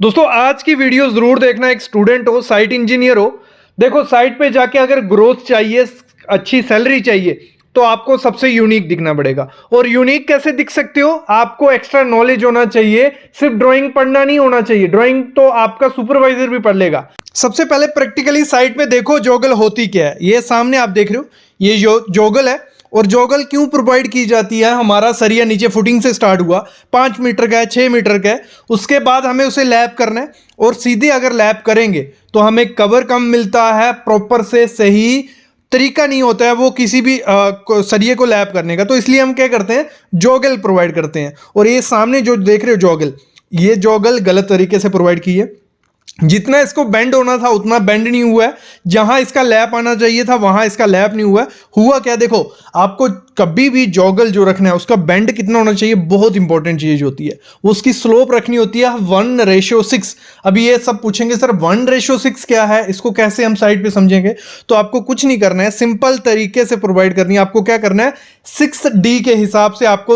दोस्तों आज की वीडियो जरूर देखना। एक स्टूडेंट हो, साइट इंजीनियर हो, देखो साइट पे जाके अगर ग्रोथ चाहिए, अच्छी सैलरी चाहिए, तो आपको सबसे यूनिक दिखना पड़ेगा। और यूनिक कैसे दिख सकते हो? आपको एक्स्ट्रा नॉलेज होना चाहिए, सिर्फ ड्राइंग पढ़ना नहीं होना चाहिए। ड्राइंग तो आपका सुपरवाइजर भी पढ़ लेगा। सबसे पहले प्रैक्टिकली साइट पे देखो जोगल होती क्या है। ये सामने आप देख रहे हो, ये जोगल है। और जोगल क्यों प्रोवाइड की जाती है? हमारा सरिया नीचे फुटिंग से स्टार्ट हुआ, 5 मीटर का है, 6 मीटर का है, उसके बाद हमें उसे लैप करना है। और सीधे अगर लैप करेंगे तो हमें कवर कम मिलता है, प्रॉपर से सही तरीका नहीं होता है वो किसी भी सरिये को लैप करने का। तो इसलिए हम क्या करते हैं, जोगल प्रोवाइड करते हैं। और ये सामने जो देख रहे हो जोगल, ये जोगल गलत तरीके से प्रोवाइड की है। जितना इसको बेंड होना था उतना बेंड नहीं हुआ है। जहां इसका लैप आना चाहिए था वहां इसका लैप नहीं हुआ है। हुआ क्या, देखो आपको कभी भी जोगल जो रखना है उसका बेंड कितना होना चाहिए, बहुत इंपॉर्टेंट चीज होती है। वो उसकी स्लोप रखनी होती है 1:6। अभी ये सब पूछेंगे सर 1:6 क्या है, इसको कैसे हम साइड पे समझेंगे? तो आपको कुछ नहीं करना है, सिंपल तरीके से प्रोवाइड करनी है। आपको क्या करना है, 6D के हिसाब से आपको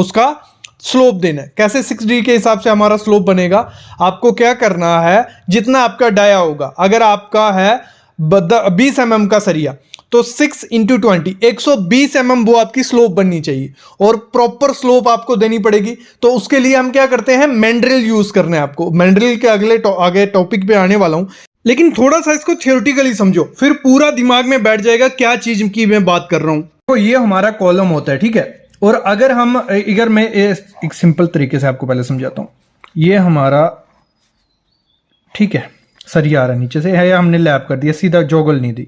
उसका स्लोप देना है। कैसे 6D के हिसाब से हमारा स्लोप बनेगा? आपको क्या करना है, जितना आपका डाया होगा, अगर आपका है 20 mm का सरिया, तो 6 × 20 120 mm वो आपकी स्लोप बननी चाहिए। और प्रॉपर स्लोप आपको देनी पड़ेगी। तो उसके लिए हम क्या करते हैं, मैंड्रिल यूज करना है आपको। मैंड्रिल के आगे टॉपिक पे आने वाला हूं, लेकिन थोड़ा सा इसको थियोरेटिकली समझो, फिर पूरा दिमाग में बैठ जाएगा क्या चीज की मैं बात कर रहा हूं। तो ये हमारा कॉलम होता है, ठीक है। और अगर मैं एक सिंपल तरीके से आपको पहले समझाता हूं। ये हमारा, ठीक है, सरिया आ रहा है नीचे से है, हमने लैप कर दिया, सीधा जोगल नहीं दी,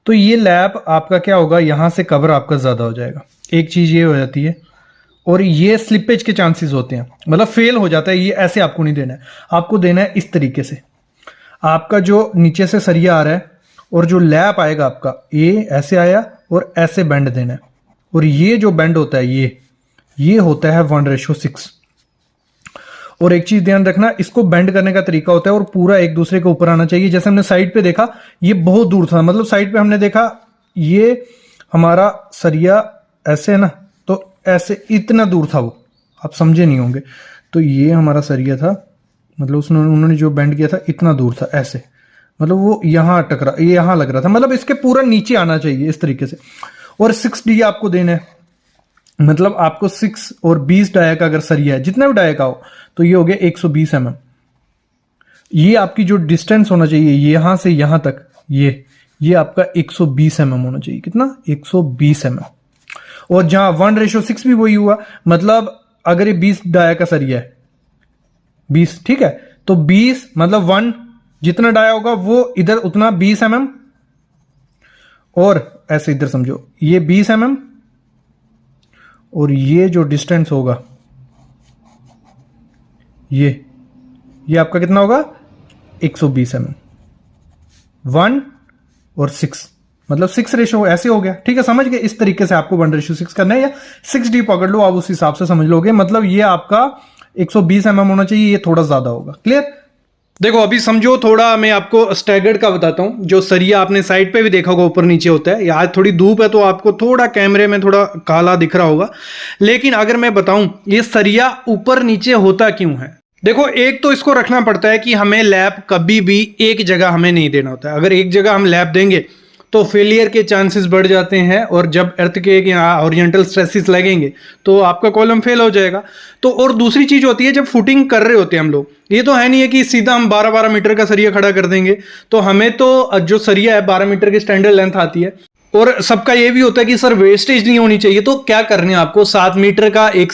तो ये लैप आपका क्या होगा, यहां से कवर आपका ज्यादा हो जाएगा। एक चीज ये हो जाती है। और ये स्लिपेज के चांसेस होते हैं, मतलब फेल हो जाता है। ये ऐसे आपको नहीं देना है, आपको देना है इस तरीके से। आपका जो नीचे से सरिया आ रहा है और जो लैप आएगा आपका, ये ऐसे आया और ऐसे बेंड देना है। और ये जो बेंड होता है ये होता है 1:6। और एक चीज ध्यान रखना, इसको बेंड करने का तरीका होता है और पूरा एक दूसरे के ऊपर आना चाहिए। जैसे हमने साइड पे देखा, ये बहुत दूर था, मतलब साइड पे हमने देखा ये हमारा सरिया ऐसे है ना, तो ऐसे इतना दूर था वो, आप समझे नहीं होंगे। तो ये हमारा सरिया था, मतलब उन्होंने जो बेंड किया था इतना दूर था, ऐसे, मतलब वो यहां टकरा, ये यहां लग रहा था, मतलब इसके पूरा नीचे आना चाहिए इस तरीके से। और 6D आपको देना है, मतलब आपको 6 और 20 डाया का अगर सरिया है, जितना भी डाया का हो, तो ये हो गया 120 mm। ये आपकी जो डिस्टेंस होना चाहिए यहां से यहां तक, ये आपका 120 mm होना चाहिए। कितना? 120 mm। और जहां 1:6 भी वही हुआ, मतलब अगर ये 20 डाया का सरिया है, 20, ठीक है, तो 20 मतलब 1 जितना डाया होगा वो इधर उतना 20 mm। और ऐसे इधर समझो, ये 20 mm और ये जो डिस्टेंस होगा ये आपका कितना होगा, 120 mm। 1 और 6 मतलब 6 ऐसे हो गया, ठीक है, समझ गए। इस तरीके से आपको 1:6 करना है, या 6D पकड़ लो, आप उस हिसाब से समझ लोगे। मतलब ये आपका 120 mm होना चाहिए, ये थोड़ा ज्यादा होगा। क्लियर? देखो अभी समझो, थोड़ा मैं आपको स्टैगर्ड का बताता हूं। जो सरिया आपने साइड पे भी देखा होगा ऊपर नीचे होता है, आज थोड़ी धूप है तो आपको थोड़ा कैमरे में थोड़ा काला दिख रहा होगा, लेकिन अगर मैं बताऊं ये सरिया ऊपर नीचे होता क्यों है। देखो एक तो इसको रखना पड़ता है कि हमें लैप कभी भी एक जगह हमें नहीं देना होता है। अगर एक जगह हम लैप देंगे तो फेलियर के चांसेस बढ़ जाते हैं, और जब अर्थक्वेक या ओरिएंटल स्ट्रेसेस लगेंगे तो आपका कॉलम फेल हो जाएगा। तो और दूसरी चीज होती है, जब फुटिंग कर रहे होते हैं हम लोग, ये तो है नहीं है कि सीधा हम 12-12 मीटर का सरिया खड़ा कर देंगे। तो हमें तो जो सरिया है 12 मीटर की स्टैंडर्ड लेंथ आती है। और सबका ये भी होता है कि सर वेस्टेज नहीं होनी चाहिए, तो क्या करने हैं आपको, 7 मीटर का एक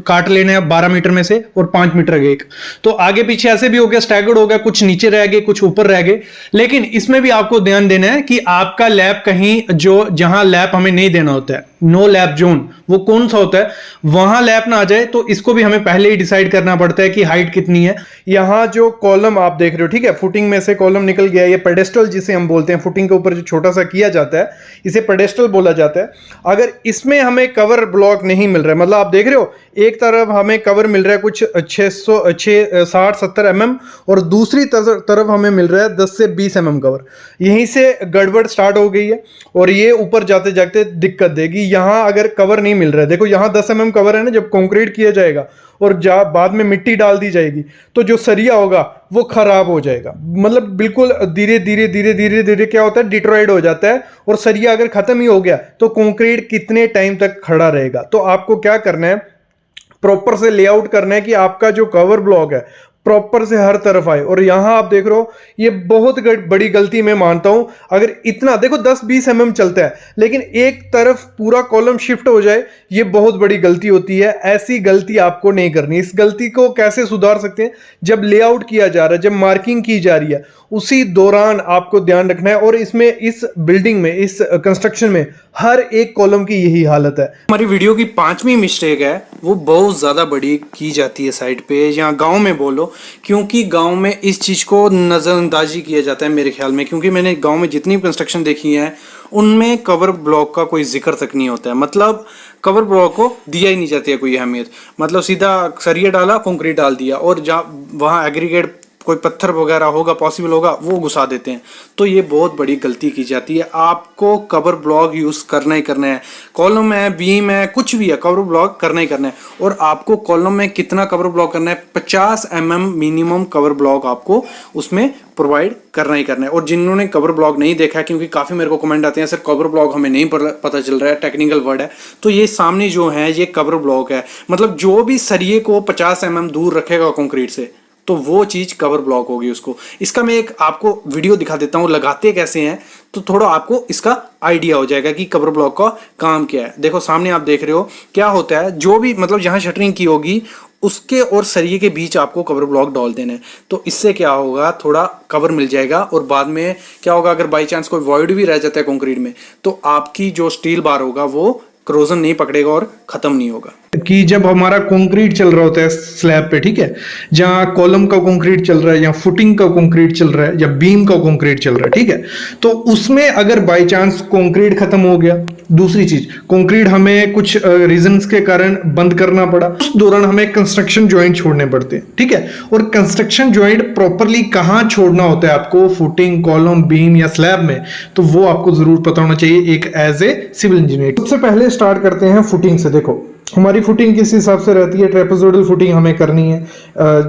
काट लेना है 12 मीटर में से, और 5 मीटर का एक। तो आगे पीछे ऐसे भी हो गया, स्टैगर्ड हो गया, कुछ नीचे रह गए कुछ ऊपर रह गए। लेकिन इसमें भी आपको ध्यान देना है कि आपका लैप कहीं, जो जहां लैप हमें नहीं देना होता है, नो लैप जोन, वो कौन सा होता है, वहां लैप ना आ जाए। तो इसको भी हमें पहले ही डिसाइड करना पड़ता है कि हाइट कितनी है। यहां जो कॉलम आप देख रहे हो, ठीक है, फुटिंग में से कॉलम निकल गया, ये पेडेस्टल जिसे हम बोलते हैं, फुटिंग के ऊपर जो छोटा सा किया जाता है इसे पेडेस्टल बोला जाता है। अगर इसमें हमें कवर ब्लॉक नहीं मिल रहा है, मतलब आप देख रहे हो एक तरफ हमें कवर मिल रहा है कुछ 60-70 mm, और दूसरी तरफ हमें मिल रहा है 10 से 20 mm कवर, यहीं से गड़बड़ स्टार्ट हो गई है और ये ऊपर जाते जाते दिक्कत देगी। यहाँ अगर कवर नहीं मिल रहा है, देखो यहाँ 10 mm कवर है ना, जब कंक्रीट किया जाएगा और बाद में मिट्टी डाल दी जाएगी तो जो सरिया होगा वो खराब हो जाएगा, मतलब बिल्कुल धीरे धीरे धीरे धीरे धीरे क्या होता है, डिट्रॉयड हो जाता है। और सरिया अगर खत्म ही हो गया तो कंक्रीट कितने टाइम तक खड़ा रहेगा। तो आपको क्या करना है, प्रॉपर से लेआउट करना है कि आपका जो कवर ब्लॉक है प्रॉपर से हर तरफ आए। और यहां आप देख रहे हो, ये बहुत बड़ी गलती मैं मानता हूं। अगर इतना देखो 10-20 mm चलता है लेकिन एक तरफ पूरा कॉलम शिफ्ट हो जाए, ये बहुत बड़ी गलती होती है। ऐसी गलती आपको नहीं करनी। इस गलती को कैसे सुधार सकते हैं, जब लेआउट किया जा रहा है, जब मार्किंग की जा रही है, उसी दौरान आपको ध्यान रखना है। और इसमें, इस बिल्डिंग में, इस कंस्ट्रक्शन में हर एक कॉलम की यही हालत है। हमारी वीडियो की 5वीं मिस्टेक है, वो बहुत ज़्यादा बड़ी की जाती है साइड पे या गांव में बोलो, क्योंकि गांव में इस चीज़ को नज़रअंदाजी किया जाता है मेरे ख्याल में। क्योंकि मैंने गांव में जितनी कंस्ट्रक्शन देखी है उनमें कवर ब्लॉक का कोई जिक्र तक नहीं होता है। मतलब कवर ब्लॉक को दिया ही नहीं जाती है कोई अहमियत। मतलब सीधा सरिया डाला, कंक्रीट डाल दिया, और जहाँ वहाँ एग्रीगेट कोई पत्थर वगैरह होगा, पॉसिबल होगा, वो घुसा देते हैं। तो ये बहुत बड़ी गलती की जाती है। आपको कवर ब्लॉक यूज़ करना ही करना है। कॉलम है, बीम है, कुछ भी है, कवर ब्लॉक करना ही करना है। और आपको कॉलम में कितना कवर ब्लॉक करना है, 50 mm मिनिमम कवर ब्लॉक आपको उसमें प्रोवाइड करना ही करना है। और जिन्होंने कवर ब्लॉक नहीं देखा है, क्योंकि काफ़ी मेरे को कमेंट आते हैं सर कवर ब्लॉक हमें नहीं पता चल रहा है, टेक्निकल वर्ड है, तो ये सामने जो है ये कवर ब्लॉक है। मतलब जो भी सरिये को 50 mm दूर रखेगा कंक्रीट से, तो वो चीज़ कवर ब्लॉक होगी उसको। इसका मैं एक आपको वीडियो दिखा देता हूँ लगाते कैसे हैं, तो थोड़ा आपको इसका आइडिया हो जाएगा कि कवर ब्लॉक का काम क्या है। देखो सामने आप देख रहे हो क्या होता है, जो भी मतलब जहाँ शटरिंग की होगी उसके और सरिये के बीच आपको कवर ब्लॉक डाल देना है। तो इससे क्या होगा, थोड़ा कवर मिल जाएगा। और बाद में क्या होगा, अगर बाई चांस कोई वॉइड भी रह जाता है कंक्रीट में, तो आपकी जो स्टील बार होगा वो क्रोजन नहीं पकड़ेगा और खत्म नहीं होगा। कि जब हमारा कंक्रीट चल रहा होता है स्लैब पे, ठीक है, जहां कॉलम का कंक्रीट चल रहा है या फुटिंग का कंक्रीट चल रहा है या बीम का कंक्रीट चल रहा है, ठीक है, तो उसमें अगर बाय चांस कंक्रीट खत्म हो गया, दूसरी चीज कंक्रीट हमें कुछ रीजंस के कारण बंद करना पड़ा, उस दौरान हमें कंस्ट्रक्शन जॉइंट छोड़ने पड़ते हैं, ठीक है। और कंस्ट्रक्शन जॉइंट प्रॉपरली कहां छोड़ना होता है आपको, फुटिंग, कॉलम, बीम या स्लैब में, तो वो आपको जरूर पता होना चाहिए एक एज ए सिविल इंजीनियर। सबसे पहले स्टार्ट करते हैं फुटिंग से। देखो हमारी फुटिंग किस हिसाब से रहती है, ट्रेपेजोइडल फुटिंग हमें करनी है।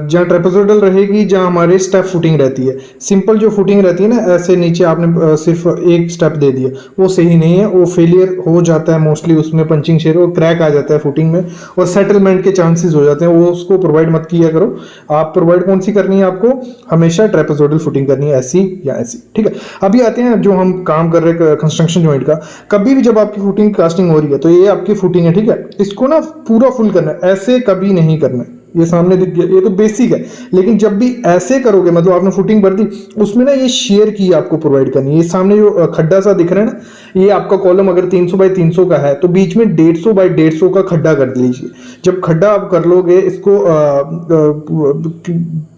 जहाँ ट्रेपेजोइडल रहेगी, जहाँ हमारे स्टेप फुटिंग रहती है। सिंपल जो फुटिंग रहती है ना, ऐसे नीचे आपने सिर्फ एक स्टेप दे दिया, वो सही नहीं है, वो फेलियर हो जाता है मोस्टली, उसमें पंचिंग शेयर और क्रैक आ जाता है फुटिंग में, और सेटलमेंट के चांसेस हो जाते हैं। वो उसको प्रोवाइड मत किया करो। आप प्रोवाइड कौन सी करनी है, आपको हमेशा ट्रेपेजोइडल फुटिंग करनी है, ऐसी या ऐसी, ठीक है। अभी आते हैं जो हम काम कर रहे हैं कंस्ट्रक्शन जॉइंट का। कभी भी जब आपकी फुटिंग कास्टिंग हो रही है, तो ये आपकी फुटिंग है, ठीक है, इसको ना पूरा फुल करना है, ऐसे कभी नहीं करना है। ये सामने दिख गया, ये तो बेसिक है। लेकिन जब भी ऐसे करोगे, मतलब आपने फुटिंग भर दी, उसमें ना ये शेयर की आपको प्रोवाइड करनी है। ये सामने जो खड्डा सा दिख रहा है ना, ये आपका कॉलम अगर 300 बाई 300 का है, तो बीच में 150 बाई 150 का खड्डा कर लीजिए। जब खड्डा आप कर लोगे, इसको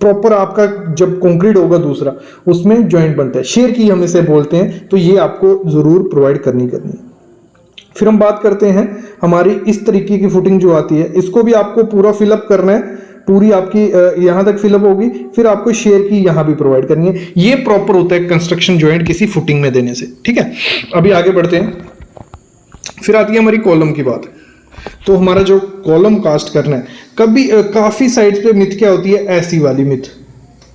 प्रॉपर आपका जब कंक्रीट होगा दूसरा, उसमें जॉइंट बनता है, शेयर की हम इसे बोलते हैं। तो ये आपको जरूर प्रोवाइड करनी है। फिर हम बात करते हैं हमारी इस तरीके की फुटिंग जो आती है, इसको भी आपको पूरा फिलअप करना है, पूरी आपकी यहां तक फिलअप होगी। फिर आपको शेयर की यहां भी प्रोवाइड करनी है। ये प्रॉपर होता है कंस्ट्रक्शन जॉइंट किसी फुटिंग में देने से, ठीक है। अभी आगे बढ़ते हैं। फिर आती है हमारी कॉलम की बात। तो हमारा जो कॉलम कास्ट करना है, कभी काफी साइड्स पे मिथ क्या होती है, ऐसी वाली मिथ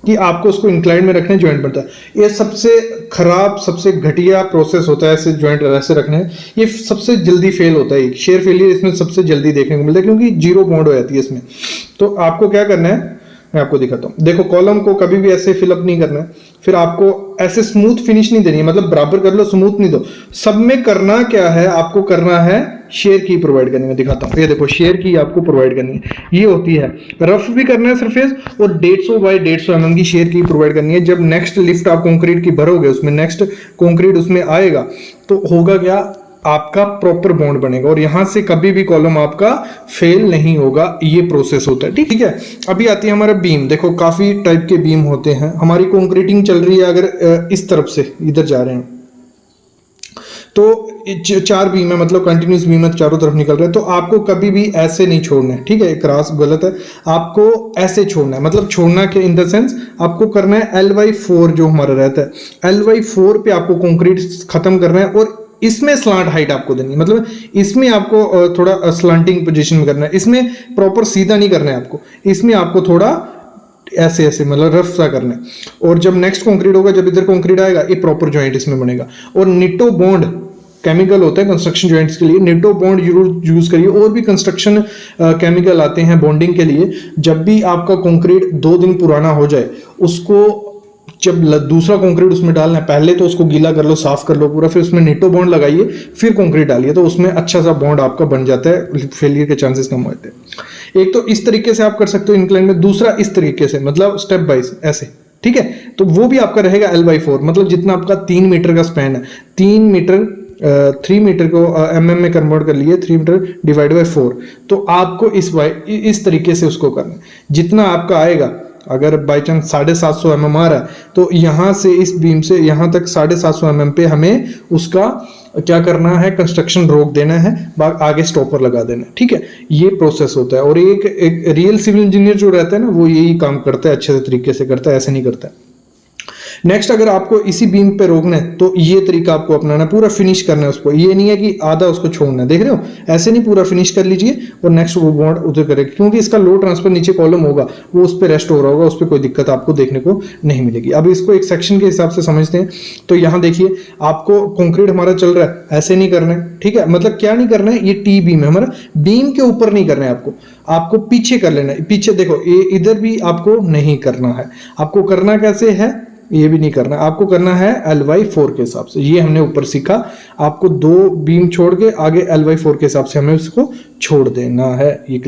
कि आपको उसको इंक्लाइन में रखने जॉइंट बनता है। ये सबसे खराब, सबसे घटिया प्रोसेस होता है ऐसे जॉइंट ऐसे रखने। ये सबसे जल्दी फेल होता है, शेयर फेलियर इसमें सबसे जल्दी देखने को मिलता है, क्योंकि जीरो बॉन्ड हो जाती है इसमें। तो आपको क्या करना है, मैं आपको दिखाता हूँ। देखो कॉलम को कभी भी ऐसे फिलअप नहीं करना है। फिर आपको ऐसे स्मूथ फिनिश नहीं देनी है, मतलब बराबर कर लो, स्मूथ नहीं दो। सब में करना क्या है, आपको करना है शेयर की प्रोवाइड करनी है। दिखाता हूँ, ये देखो शेयर की आपको प्रोवाइड करनी है। ये होती है, रफ भी करना है सरफेस, और 150 बाई 150 mm की शेयर की प्रोवाइड करनी है। जब नेक्स्ट लिफ्ट आप कंक्रीट की भरोगे, उसमें नेक्स्ट कंक्रीट उसमें आएगा, तो होगा क्या, आपका प्रॉपर बॉन्ड बनेगा और यहां से कभी भी कॉलम आपका फेल नहीं होगा। ये प्रोसेस होता है, ठीक है। अभी आती है हमारा बीम। देखो काफी टाइप के बीम होते हैं। हमारी कंक्रीटिंग चल रही है, अगर इस तरफ से इधर जा रहे हैं, तो 4 बीम है, मतलब कंटिन्यूस बीम है, चारों तरफ निकल रहा है। तो आपको कभी भी ऐसे नहीं छोड़ना है, ठीक है, क्रॉस गलत है। आपको ऐसे छोड़ना है, मतलब छोड़ना के इन द सेंस आपको करना है LY4 जो हमारा रहता है, LY4 पे आपको कंक्रीट खत्म करना है। और इसमें स्लांट हाइट आपको देनी है, मतलब इसमें आपको थोड़ा स्लांटिंग पोजीशन में करना है, इसमें प्रॉपर सीधा नहीं करना है आपको, इसमें आपको थोड़ा ऐसे ऐसे मतलब रफ सा करना है। और जब नेक्स्ट कंक्रीट होगा, जब इधर कंक्रीट आएगा, ये प्रॉपर जॉइंट इसमें बनेगा। और निटो बॉन्ड केमिकल होता है कंस्ट्रक्शन जॉइंट्स के लिए, निटो बॉन्ड जरूर यूज करिए। और भी कंस्ट्रक्शन केमिकल आते हैं बॉन्डिंग के लिए। जब भी आपका कंक्रीट 2 दिन पुराना हो जाए, उसको जब दूसरा कंक्रीट उसमें डालना है, पहले तो उसको गीला कर लो, साफ कर लो पूरा, फिर उसमें निटो बॉन्ड लगाइए, फिर कंक्रीट डालिए, तो उसमें अच्छा सा बॉन्ड आपका बन जाता है, फेलियर के चांसेस कम होते हैं। एक तो इस तरीके से आप कर सकते हो इंक्लाइन में, दूसरा इस तरीके से, मतलब स्टेप बाइज ऐसे, ठीक है। तो वो भी आपका रहेगा L/4, मतलब जितना आपका 3 मीटर का स्पैन है, 3 मीटर को mm में कन्वर्ट कर लिए, 3 मीटर डिवाइड बाय 4, तो आपको इस तरीके से उसको करना है। जितना आपका आएगा, अगर बाई चांस 750 mm आ रहा है, तो यहाँ से इस बीम से यहाँ तक 750 mm पे हमें उसका क्या करना है, कंस्ट्रक्शन रोक देना है, आगे स्टॉपर लगा देना है, ठीक है। ये प्रोसेस होता है। और एक रियल सिविल इंजीनियर जो रहता है ना, वो यही काम करता है, अच्छे से तरीके से करता है, ऐसे नहीं करता है। नेक्स्ट, अगर आपको इसी बीम पे रोकना है तो ये तरीका आपको अपनाना, पूरा फिनिश करना है उसको। ये नहीं है कि आधा उसको छोड़ना है, देख रहे हो, ऐसे नहीं, पूरा फिनिश कर लीजिए और नेक्स्ट वो बॉन्ड उधर करेगा, क्योंकि इसका लो ट्रांसफर नीचे कॉलम होगा, वो उस पर रेस्ट हो रहा होगा, उस पर कोई दिक्कत आपको देखने को नहीं मिलेगी। अब इसको एक सेक्शन के हिसाब से समझते हैं। तो यहाँ देखिए, आपको कंक्रीट हमारा चल रहा है, ऐसे नहीं करना है, ठीक है। मतलब क्या नहीं करना है, ये टी बीम है हमारा, बीम के ऊपर नहीं करना है आपको पीछे कर लेना है। पीछे देखो, ये इधर भी आपको नहीं करना है। आपको करना कैसे है, ये भी नहीं करना, आपको करना है L/4 के हिसाब से। ये हमने ऊपर सीखा, आपको 2 बीम छोड़ के आगे L/4 के हिसाब से हमें उसको छोड़ देना है। ये